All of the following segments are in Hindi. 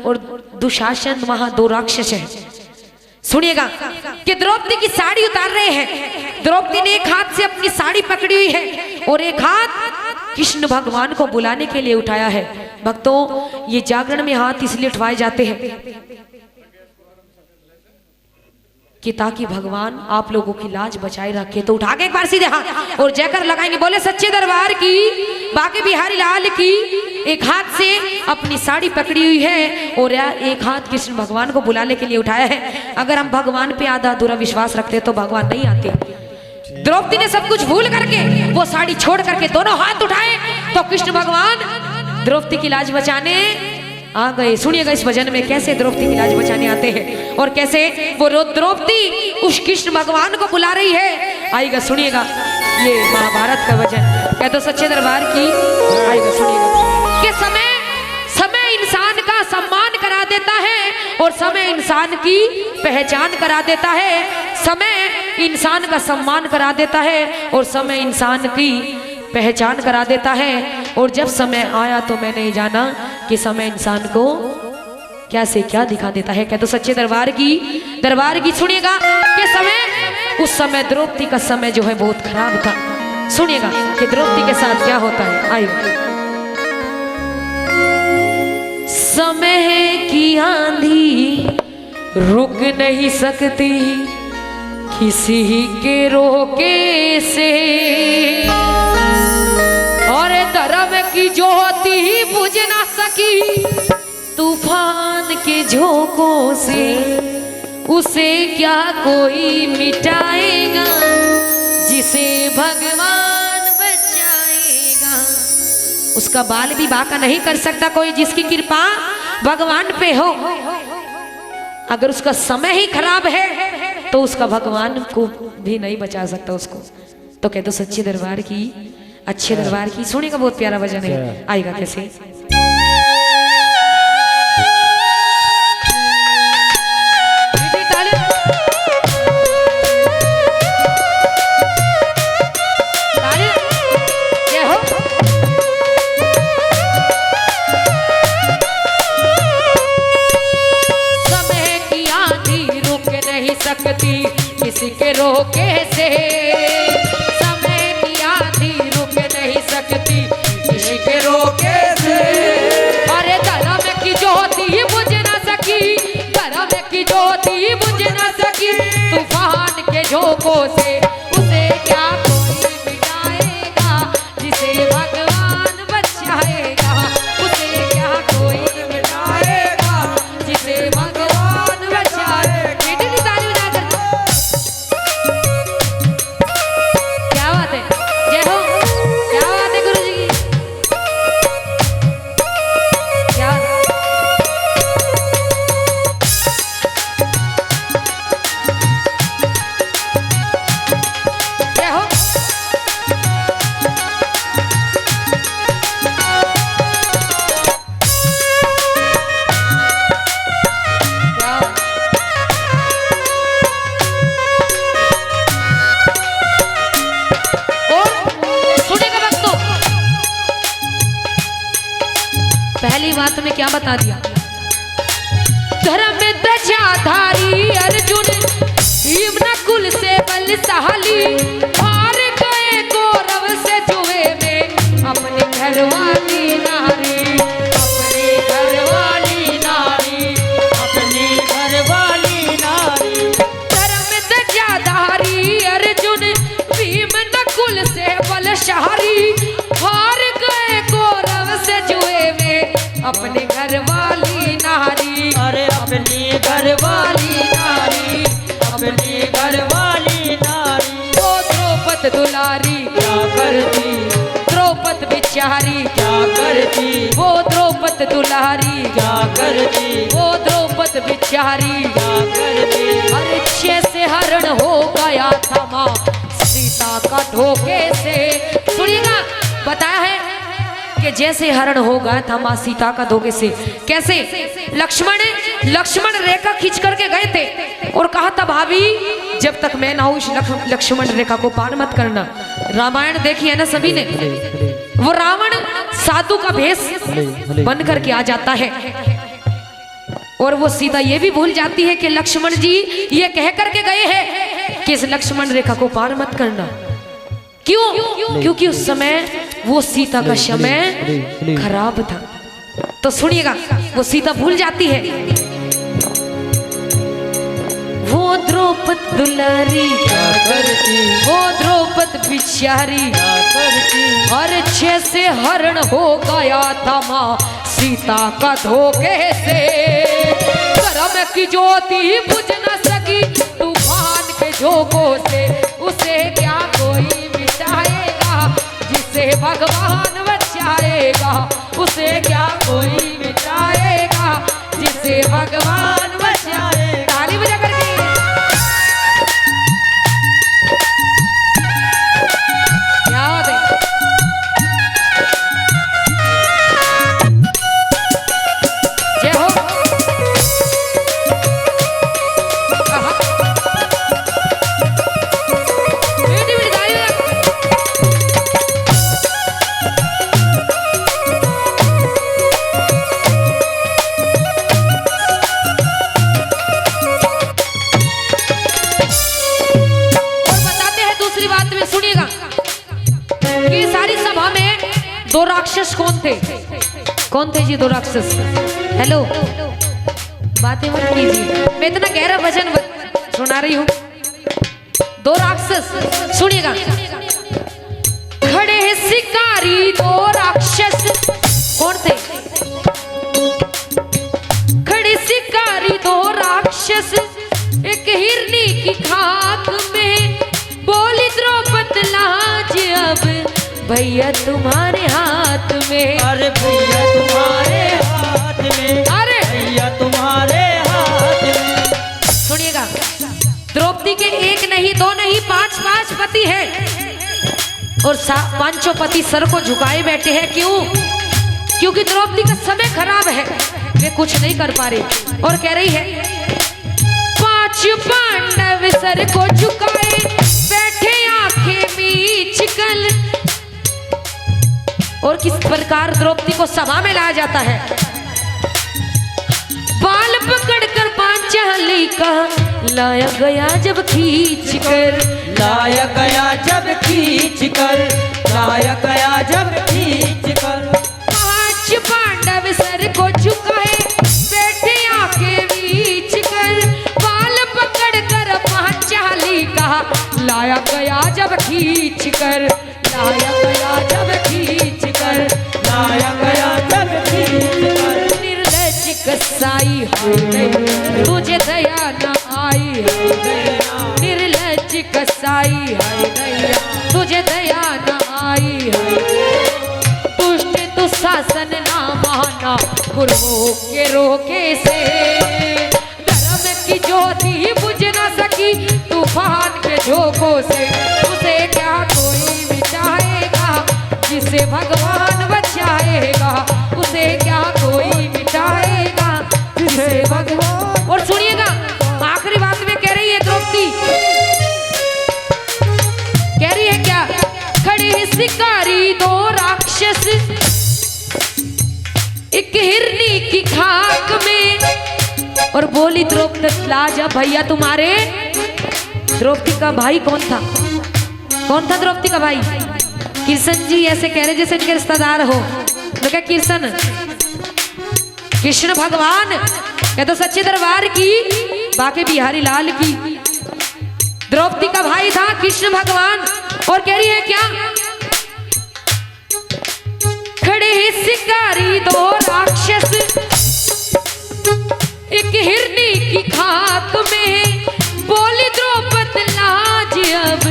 और दुशासन वहां दो राक्षस हैं। सुनिएगा कि द्रौपदी की साड़ी उतार रहे हैं। द्रौपदी ने एक हाथ से अपनी साड़ी पकड़ी हुई है और एक हाथ कृष्ण भगवान को बुलाने के लिए उठाया है। भक्तों, ये जागरण में हाथ इसलिए उठवाए जाते हैं कि ताकि भगवान आप लोगों की लाज बचाए रखे। तो उठा के एक बार सीधे हाथ और जयकर लगाएंगे, बोले सच्चे दरबार की, बाके बिहारी लाल की। एक हाथ से अपनी साड़ी पकड़ी हुई है और एक हाथ कृष्ण भगवान को बुलाने के लिए उठाया है। अगर हम भगवान पे आधा अधूरा विश्वास रखते तो भगवान नहीं आते। द्रौपदी ने सब कुछ भूल करके वो साड़ी छोड़ करके दोनों हाथ उठाए तो कृष्ण भगवान द्रौपदी की लाज बचाने आ गए। सुनिएगा इस भजन में कैसे द्रौपदी की लाज बचाने आते हैं और कैसे वो द्रौपदी उस कृष्ण भगवान को बुला रही है। आइएगा सुनिएगा, ये महाभारत का भजन कह तो सच्चे दरबार की। आइएगा सुनिएगा कि समय इंसान का सम्मान करा देता है और समय इंसान की पहचान करा देता है। समय इंसान का सम्मान करा देता है और समय इंसान की पहचान करा देता है। और जब समय आया तो मैंने जाना कि समय इंसान को क्या से क्या दिखा देता है। क्या तो सच्चे दरबार की सुनिएगा कि उस समय द्रौपदी का समय जो है बहुत खराब था। सुनिएगा कि द्रौपदी के साथ क्या होता है। आइए, समय की आंधी रुक नहीं सकती किसी के रोके से, और धर्म की ज्योति बुझ ना सकी तूफान के झोंकों से। उसे क्या कोई मिटाएगा जिसे भगवान बचाएगा। उसका बाल भी बाका नहीं कर सकता कोई जिसकी कृपा भगवान पे हो। अगर उसका समय ही खराब है तो उसका भगवान को भी नहीं बचा सकता उसको। तो कह दो सच्चे दरबार की, अच्छे दरबार की। सुनेगा बहुत प्यारा भजन है। आएगा कैसे। समय की आंधी रुक नहीं सकती किसी के रोके से। किसी के रोके से, अरे धर्म की ज्योति बुझ ना सकी, धर्म की ज्योति बुझ ना सकी तूफान के झोंकों से। उसे क्या कोई मिटाएगा जिसे भगवान बचाएगा। उसे क्या कोई मिटाएगा जिसे भगवान बचाएगा। क्या बात है, जय हो। पहली बात में क्या बता दिया। धर्म ध्वजाधारी अर्जुन भीम नकुल से बलशाली, हार गए कौरव से जुए में अपने घरवाली नारी। अपने घरवाली नारी, अपनी घरवाली नारी। धर्म ध्वजाधारी अर्जुन भीम नकुल से बलशाली, हार गए कौरव से जुए में अपने घरवाली नारी। अरे अपनी घरवाली नारी, अपनी घरवाली नारी। वो द्रौपद दुलारी क्या करती, द्रौपद बिचारी क्या करती, वो द्रौपद दुलारी क्या करती, वो द्रौपद बिचारी क्या करती। अरे से हरण हो गया था माँ सीता का धोखे से। सुनिएगा बताया है कि जैसे हरण हो गया था माँ सीता का धोखे से। कैसे? लक्ष्मण रेखा खींच करके गए थे और कहा था भाभी जब तक मैं ना हूं इस लक्ष्मण रेखा को पार मत करना। रामायण देखी है ना सभी ने। वो रावण साधु का भेष बन करके आ जाता है और वो सीता ये भी भूल जाती है कि लक्ष्मण जी ये कह करके गए हैं कि इस लक्ष्मण रेखा को पार मत करना। क्यों? क्योंकि उस समय वो सीता का समय खराब था। तो सुनिएगा, वो सीता भूल जाती है। वो द्रौपद दुलारी क्या करती, वो द्रौपद बिचारी क्या करती, और जैसे हरण हो गया था माँ सीता का धोखे से। कर्म की ज्योति बुझ न सकी तूफान के झोंकों से। उसे क्या कोई मिटाएगा जिसे भगवान बचाएगा। उसे क्या कोई मिटाएगा जिसे भगवान बचाएगा। ताली बजा करके याद है। जय हो। मीठी मीठी ताली बजा। कि सारी सभा में दो राक्षस कौन थे? कौन थे जी दो राक्षस? हेलो, बातें मत कीजिए, मैं इतना गहरा भजन सुना रही हूँ। दो राक्षस सुनिएगा। खड़े हैं शिकारी दो राक्षस, कौन थे? खड़े शिकारी दो राक्षस, एक हिरनी की खाक में बोली द्रौपद लाज अब भैया तुम्हारे हाथ में। अरे भैया तुम्हारे हाथ में, अरे भैया तुम्हारे हाथ में। सुनिएगा, द्रौपदी के एक नहीं दो नहीं पांच पति हैं और पांचों पति सर को झुकाए बैठे हैं। क्यों? क्योंकि द्रौपदी का समय खराब है, वे कुछ नहीं कर पा रहे। और कह रही है पांच पांडव सर को झुकाए बैठे आंखें मीच कर। और किस प्रकार द्रौपदी को सभा में लाया जाता है? बाल पकड़कर पांचाली का लाया गया जब खींच कर। लाया गया जब खींच कर, लाया गया जब खींच कर। पांच पांडव सर को झुकाए बैठे आंखें मीच कर। बाल पकड़कर पांचाली का लाया गया जब खींच कर। लाया गया जब खींच कर, लाया गया जब खींच कर। निर्लज कसाई हो गई तुझे दया न आई। निर्लज कसाई है गई तुझे दया न आई। दुष्ट दुशासन ना माना गुरुओं के रोके से। धर्म की ज्योति बुझ न सकी तूफान के झोंकों से। उसे क्या कोई मिटाएगा जिसे भगवान बचाएगा। उसे क्या कोई मिटाएगा जिसे भगवान। और सुनिएगा, आखिरी बात में कह रही है द्रौपदी, कह रही है क्या? खड़े हैं शिकारी दो राक्षस, एक हिरनी की खाक में। और बोली द्रौपदी लाजा भैया तुम्हारे। द्रौपदी का भाई कौन था? कौन था द्रौपदी का भाई? कृष्ण जी ऐसे कह रहे जैसे इनके रिश्तेदार हो। तो क्या कृष्ण? कृष्ण भगवान क्या तो सच्चे दरबार की बाके बिहारी लाल की। द्रौपदी का भाई था कृष्ण भगवान। और कह रही है क्या? खड़े हैं शिकारी दो राक्षस, एक हिरनी की खाक में बोली द्रौपद लाज अब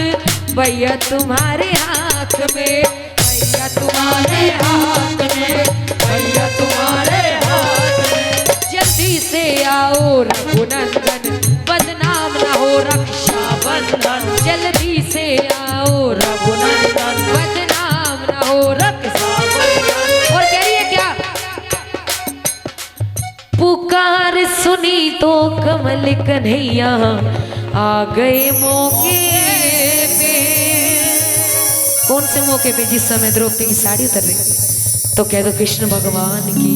भैया तुम्हारे हाथ में। भैया तुम्हारे हाथ में, भैया तुम्हारे हाथ में। जल्दी से आओ रघुनंदन बदनाम न हो रक्षा बंधन। जल्दी से आओ रघुनंदन बदनाम न हो रक्षा बंधन। और कह रही है क्या? पुकार सुनी तो कमल कन्हैया आ गए मौके पे। कौन से मौके पे? जिस समय द्रौपदी की साड़ी उतर रही। तो कह दो कृष्ण भगवान की,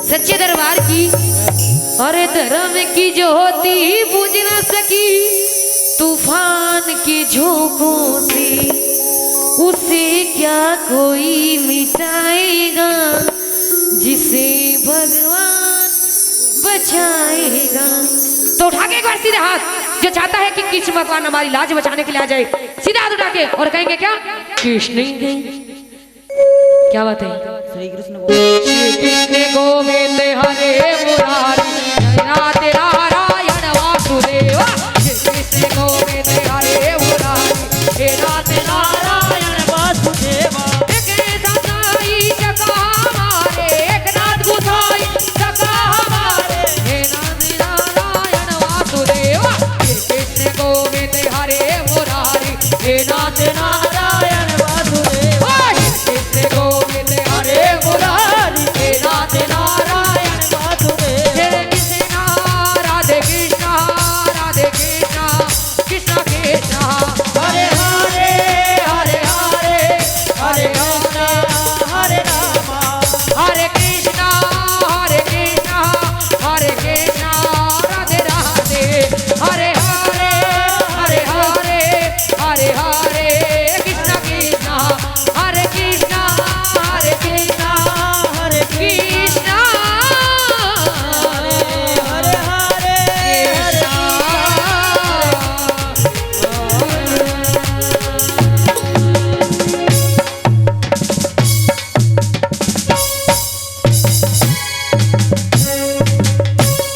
सच्चे दरबार की। अरे धर्म की ज्योति बुझ न सकी तूफान के झोंकों से, उसे क्या कोई मिटाएगा जिसे भगवान बचाएगा। तो उठा के एक बार सीधे हाथ, जो चाहता है कि कृष्ण भगवान हमारी लाज बचाने के लिए आ जाए, सीधा हाथ उठा के और कहेंगे क्या, कृष्ण ही। क्या बात है? श्री कृष्ण श्री कृष्ण गोविंद हरे